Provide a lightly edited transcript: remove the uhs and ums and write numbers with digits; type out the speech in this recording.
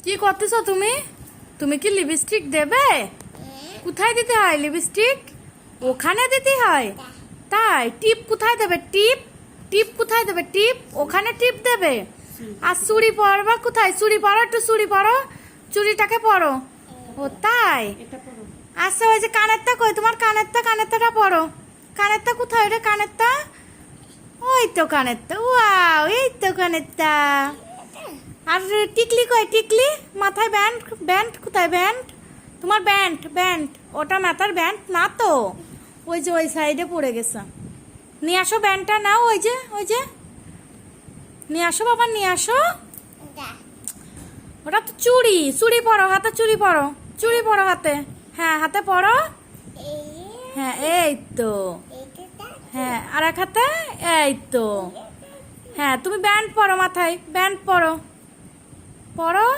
কি করতেছো তুমি? তুমি কি লিপস্টিক দেবে? কোথায় দিতে হয় লিপস্টিক? ওখানে দিতে হয়? তাই? টিপ কোথায় দেবে? টিপ টিপ কোথায় দেবে? টিপ ওখানে টিপ দেবে। আর চুড়ি পরবা কোথায়? চুড়ি পরো, একটু চুড়ি পরো, চুড়িটাকে পরো। ও তাই? আচ্ছা, ওই যে কানেরটা কই তোমার? কানেরটা পরো। কানেরটা কোথায় রে? কানেরটা ওই তো, কানেরটা, ওয়াও, এই তো কানেরটা। আর টিকলি কই? টিকলি মাথায় ব্যান্ড, ব্যান্ড কোথায়? ব্যান্ড তোমার, ব্যান্ড ব্যান্ড ওটা মাথার ব্যান্ড না তো, ওই যে ওই সাইডে পড়ে গেছে। নিয়ে আসো ব্যান্ডটা, নাও, ওই যে নিয়ে আসো বাবা, নিয়ে আসো। ওটা তো চুড়ি, চুড়ি পরো, হাতে চুড়ি পরো, চুড়ি পরো হাতে। হ্যাঁ, হাতে পরো। হ্যাঁ, এই তো। হ্যাঁ, আর এক হাতে। এই তো। হ্যাঁ, তুমি ব্যান্ড পরো, মাথায় ব্যান্ড পরো, পরো।